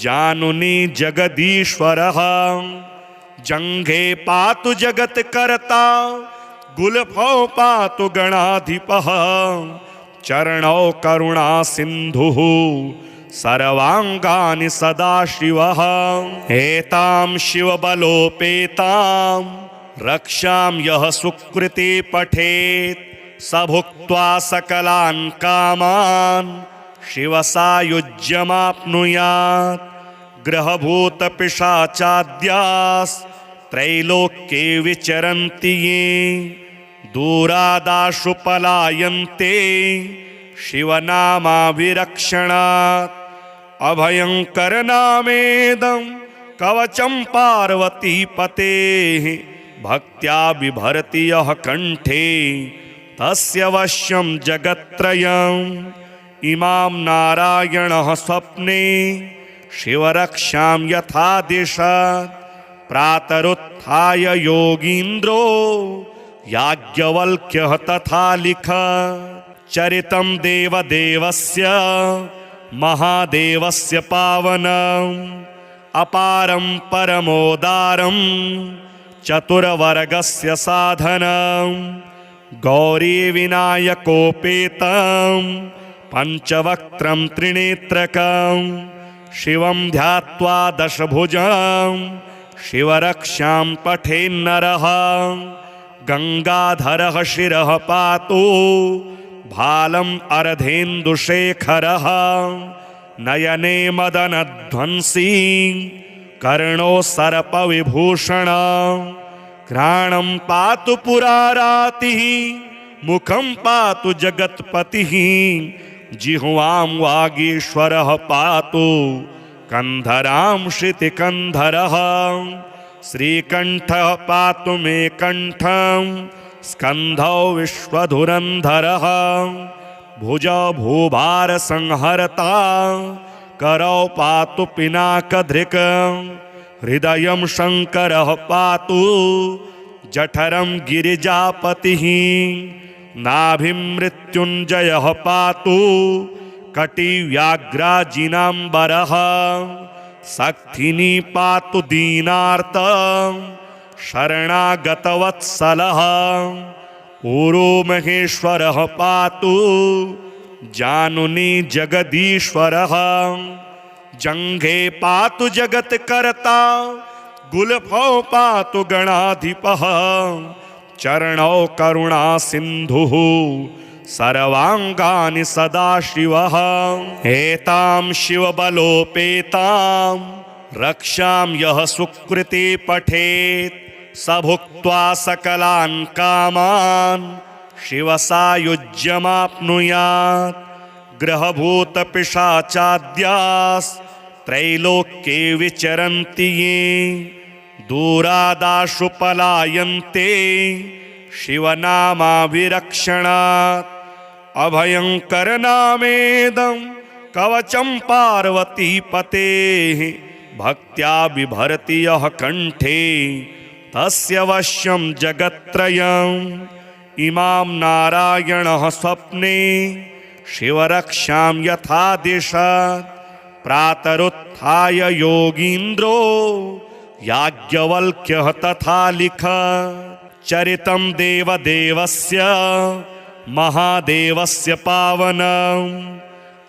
जानुनी जगदीश्वरः जंघे पातु जगत्कर्ता गुल्फौ पातु गणाधिपः चरणौ करुणा सिन्धुः सर्वांगानि सदाशिवः एतां शिवबलोपेतां रक्षां यः सुकृते पठेत् स भुक्त्वा सकलान् कामान् शिवसायुज्यमाप्नुयात् ग्रहभूतपिशाचाद्यास्त्रैलोक्ये विचरन्ति ये दूरादाशु पलायन्ते शिवनामाभिरक्षणात् अभयंकरनामेदं कवचं पार्वतीपतेः भक्त्या बिभर्ति यः कंठे तस्य वश्यं जगत्त्रयम् इमां नारायणः स्वप्ने शिवरक्षां यथा दिशत् प्रातरुत्थाय योगीन्द्रो याज्ञवल्क्यः तथा लिखत् चरितं देवदेवस्य महादेवस्य पावनम् अपारं परमोदारं चतुर्वर्गस्य साधनं गौरीविनायकोपेतं पञ्चवक्त्रं त्रिनेत्रकं शिवं ध्यात्वा दशभुजं शिवरक्षां पठेन्नरः गंगाधरः शिरः पातु भालम् अर्धेन्दुशेखरः नयने मदनध्वंसी कर्णो सर्पविभूषण घ्राणं पातु पुरारातिः मुखं पातु जगत्पतिः जिह्वां वागीश्वरः पातु कंधरां श्रुतिकंधरः श्रीकंठः पातु मे कंठं स्कंधौ विश्वधुरंधरः भुजौ भूभार संहरता करौ पातु पिनाकधृक् हृदयं शंकरः पातु जठरं गिरिजापतिः नाभिं मृत्युंजयः पातु कटिव्याघ्राजिनाम्बरः सक्थिनी पातु दीनार्त शरणागतवत्सलः ऊरो महेश्वरः पातु जानुनी जगदीश्वरः जंघे पातु जगत्कर्ता गुल्फौ पातु गणाधिपः चरणौ करुणा सिन्धुः सर्वांगानि सदाशिवः एतां शिवबलोपेतां रक्षां यः सुकृते पठेत् स भुक्त्वा सकलान् कामान् शिवसायुज्यमाप्नुयात् ग्रहभूतपिशाचाद्यास्त्रैलोक्ये विचरन्ति ये दूरादाशु पलायन्ते शिवनामाभिरक्षणात् अभयंकरनामेदं कवचं पार्वतीपतेः भक्त्या बिभर्ति यः कंठे तस्य वश्यं जगत्त्रयम् इमां नारायणः स्वप्ने शिवरक्षां यथा दिशत् प्रातरुत्थाय योगीन्द्रो याज्ञवल्क्यः तथा लिखत् चरितं देवदेवस्य महादेवस्य पावनम्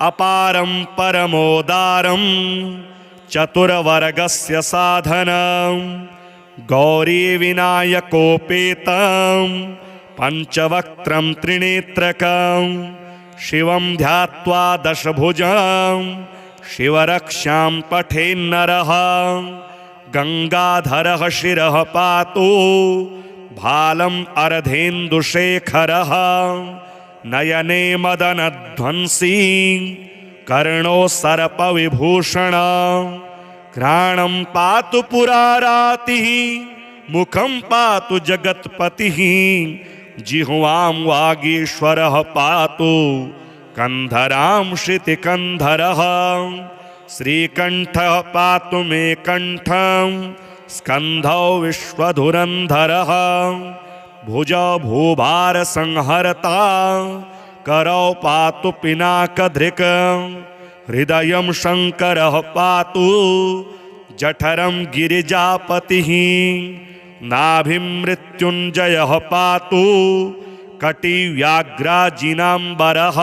अपारं परमोदारं चतुर्वर्गस्य साधनं गौरीविनायकोपेतं पञ्चवक्त्रं त्रिनेत्रकं शिवं ध्यात्वा दशभुजं शिवरक्षां पठेन्नरः गंगाधरः शिरः पातु भालम् अर्धेन्दुशेखरः नयने मदनध्वंसी कर्णो सर्पविभूषण घ्राणं पातु पुरारातिः मुखं पातु जगत्पतिः जिह्वां वागीश्वरः पातु कंधरां श्रुतिकंधरः श्रीकण्ठः पातु मे कण्ठं स्कन्धौ विश्वधुरन्धरः भुजौ भूभारसंहर्ता करौ पातु पिनाकधृक् हृदयं शङ्करः पातु जठरं गिरिजापतिः नाभिं मृत्युञ्जयः पातु कटिव्याघ्राजिनाम्बरः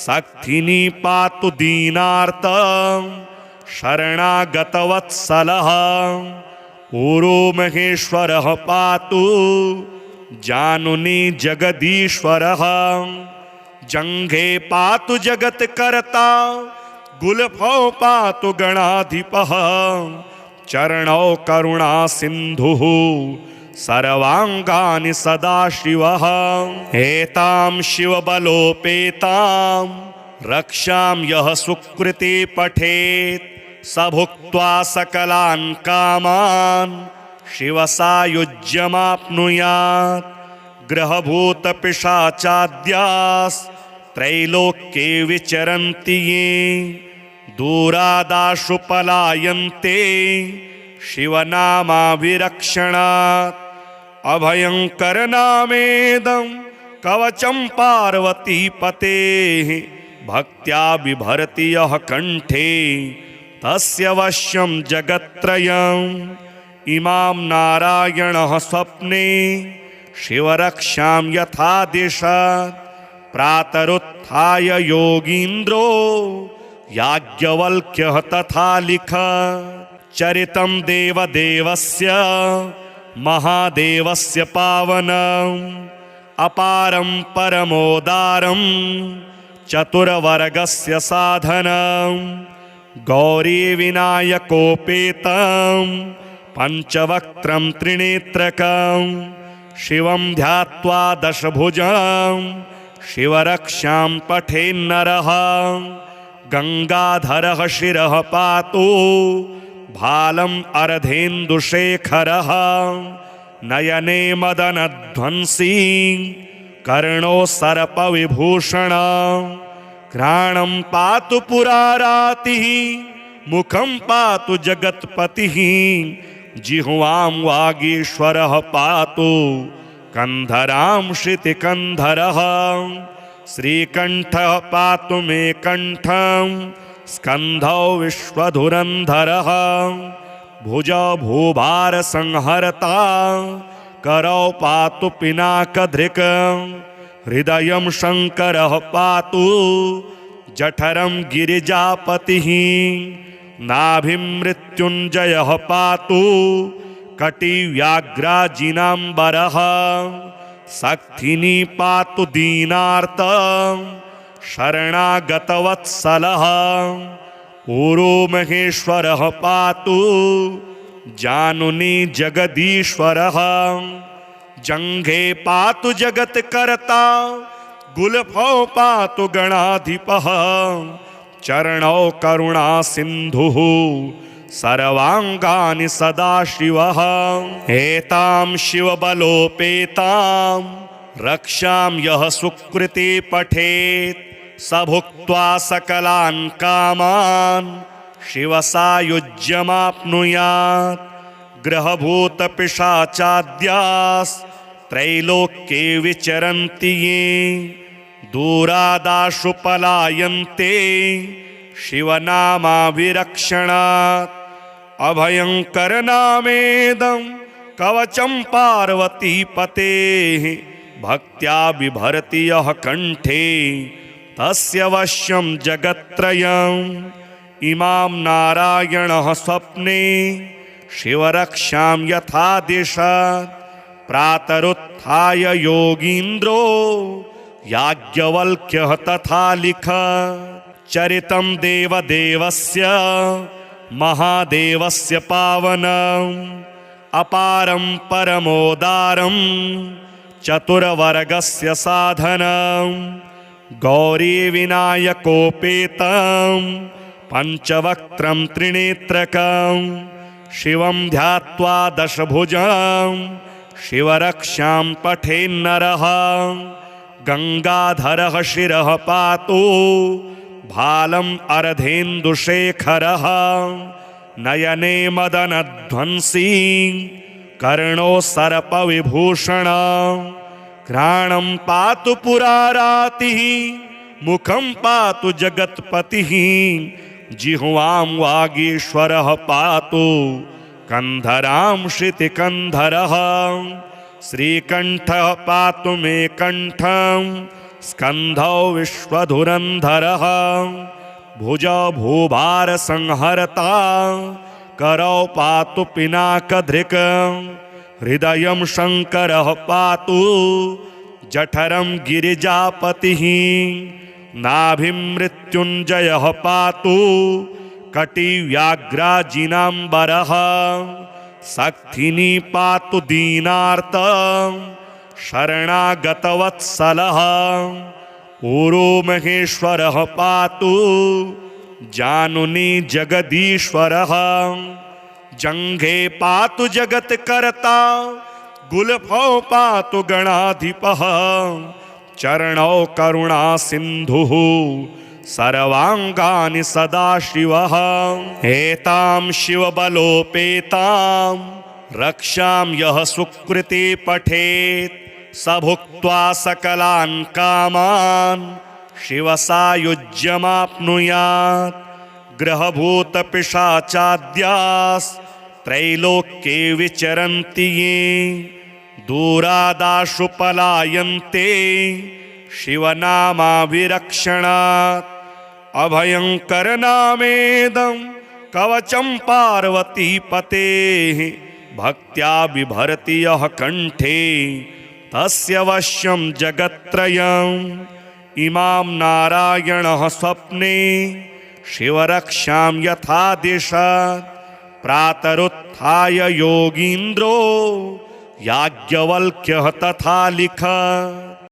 शक्तिनी पातु दीनार्त शरणागतवत्सलः ऊरो महेश्वरः पातु जानुनी जगदीश्वरः जङ्घे पातु जगत्कर्ता गुल्फौ पातु गणाधिपः चरणौ करुणा सिन्धुः सर्वाङ्गानि सदाशिवः एतां शिवबलोपेतां रक्षां यः सुकृते पठेत् स भुक्त्वा सकलान् कामान् शिवसायुज्यमाप्नुयात् ग्रहभूतपिशाचाद्यास्त्रैलोक्ये विचरन्ति ये दूरादाशु पलायन्ते शिवनामाभिरक्षणात् अभयङ्करनामेदं कवचं पार्वतीपतेः भक्त्या बिभर्ति यः कण्ठे तस्य वश्यं जगत्त्रयम् इमां नारायणः स्वप्ने शिवरक्षां यथा दिशत् प्रातरुत्थाय योगीन्द्रो याज्ञवल्क्यः तथा लिखत् चरितं देवदेवस्य महादेवस्य पावनम् अपारं परमोदारं चतुर्वर्गस्य साधनं गौरीविनायकोपेतं पञ्चवक्त्रं त्रिनेत्रकं शिवं ध्यात्वा दशभुजं शिवरक्षां पठेन्नरः गङ्गाधरः शिरः पातु भालम् अर्धेन्दुशेखरः नयने मदनध्वंसी कर्णो सर्पविभूषणः घ्राणं पातु पुरारातिः मुखं पातु जगत्पतिः जिह्वां वागीश्वरः पातु कन्धरां श्रुतिकन्धरः श्रीकण्ठः पातु मे कण्ठं स्कन्धौ विश्वधुरन्धरः भुजौ भूभारसंहर्ता करौ पातु पिनाकधृक् हृदयं शङ्करः पातु जठरं गिरिजापतिः नाभिं मृत्युञ्जयः पातु कटिव्याघ्राजिनाम्बरः शक्तिनी पातु दीनार्त शरणागतवत्सलः ऊरो महेश्वरः पातु जानुनी जगदीश्वरः जङ्घे पातु जगत्कर्ता गुल्फौ पातु गणाधिपः चरणौ करुणा सिन्धुः सर्वाङ्गानि सदाशिवः एतां शिवबलोपेतां रक्षां यः सुकृते पठेत् स भुक्त्वा सकलान् कामान् शिवसायुज्यमाप्नुयात् ग्रहभूतपिशाचाद्यास्त्रैलोक्ये विचरन्ति ये दूरादाशु पलायन्ते शिवनामाभिरक्षणात् अभयङ्करनामेदं कवचं पार्वतीपतेः भक्त्या बिभर्ति यः कण्ठे तस्य वश्यं जगत्त्रयम् इमां नारायणः स्वप्ने शिवरक्षां यथा दिशत् प्रातरुत्थाय योगीन्द्रो याज्ञवल्क्यः तथा लिखत् चरितं देवदेवस्य महादेवस्य पावनम् अपारं परमोदारं चतुर्वर्गस्य साधनं गौरीविनायकोपेतं पञ्चवक्त्रं त्रिनेत्रकं शिवं ध्यात्वा दशभुजं शिवरक्षां पठेन्नरः गङ्गाधरः शिरः पातु भालम् अर्धेन्दुशेखरः नयने मदनध्वंसी कर्णो सर्पविभूषण घ्राणं पातु पुरारातिः मुखं पातु जगत्पतिः जिह्वां वागीश्वरः पातु कंधरां श्रुतिकंधरः श्रीकंठः पातु मे कंठं स्कंधौ विश्वधुरंधरः भुजौ भूभार संहरता करौ पातु पिनाकधृक् हृदयं शंकरः पातु जठरं गिरिजापतिः नाभिं मृत्युंजयः पातु कटिव्याघ्राजिनाम्बरः सक्थिनी पातु दीनार्त शरणागतवत्सलः ऊरो महेश्वरः पातु जानुनी जगदीश्वरः जंघे पातु जगत्कर्ता गुल्फौ पातु गणाधिपः चरणौ करुणा सिन्धुः सर्वांगानि सदाशिवः एतां शिवबलोपेतां रक्षां यः सुकृते पठेत् स भुक्त्वा सकलान् कामान् शिवसायुज्यमाप्नुयात् ग्रहभूतपिशाचाद्यास्त्रैलोक्ये विचरन्ति ये दूरादाशु पलायन्ते शिवनामाभिरक्षणात् अभयंकर नामेदं कवचं पार्वतीपतेः भक्त्या बिभर्ति यः कंठे तस्य वश्यं जगत्त्रयम् इमां नारायणः स्वप्ने शिवरक्षां यथा दिशत् प्रातरुत्थाय योगीन्द्रो याज्ञवल्क्यः तथा लिखत्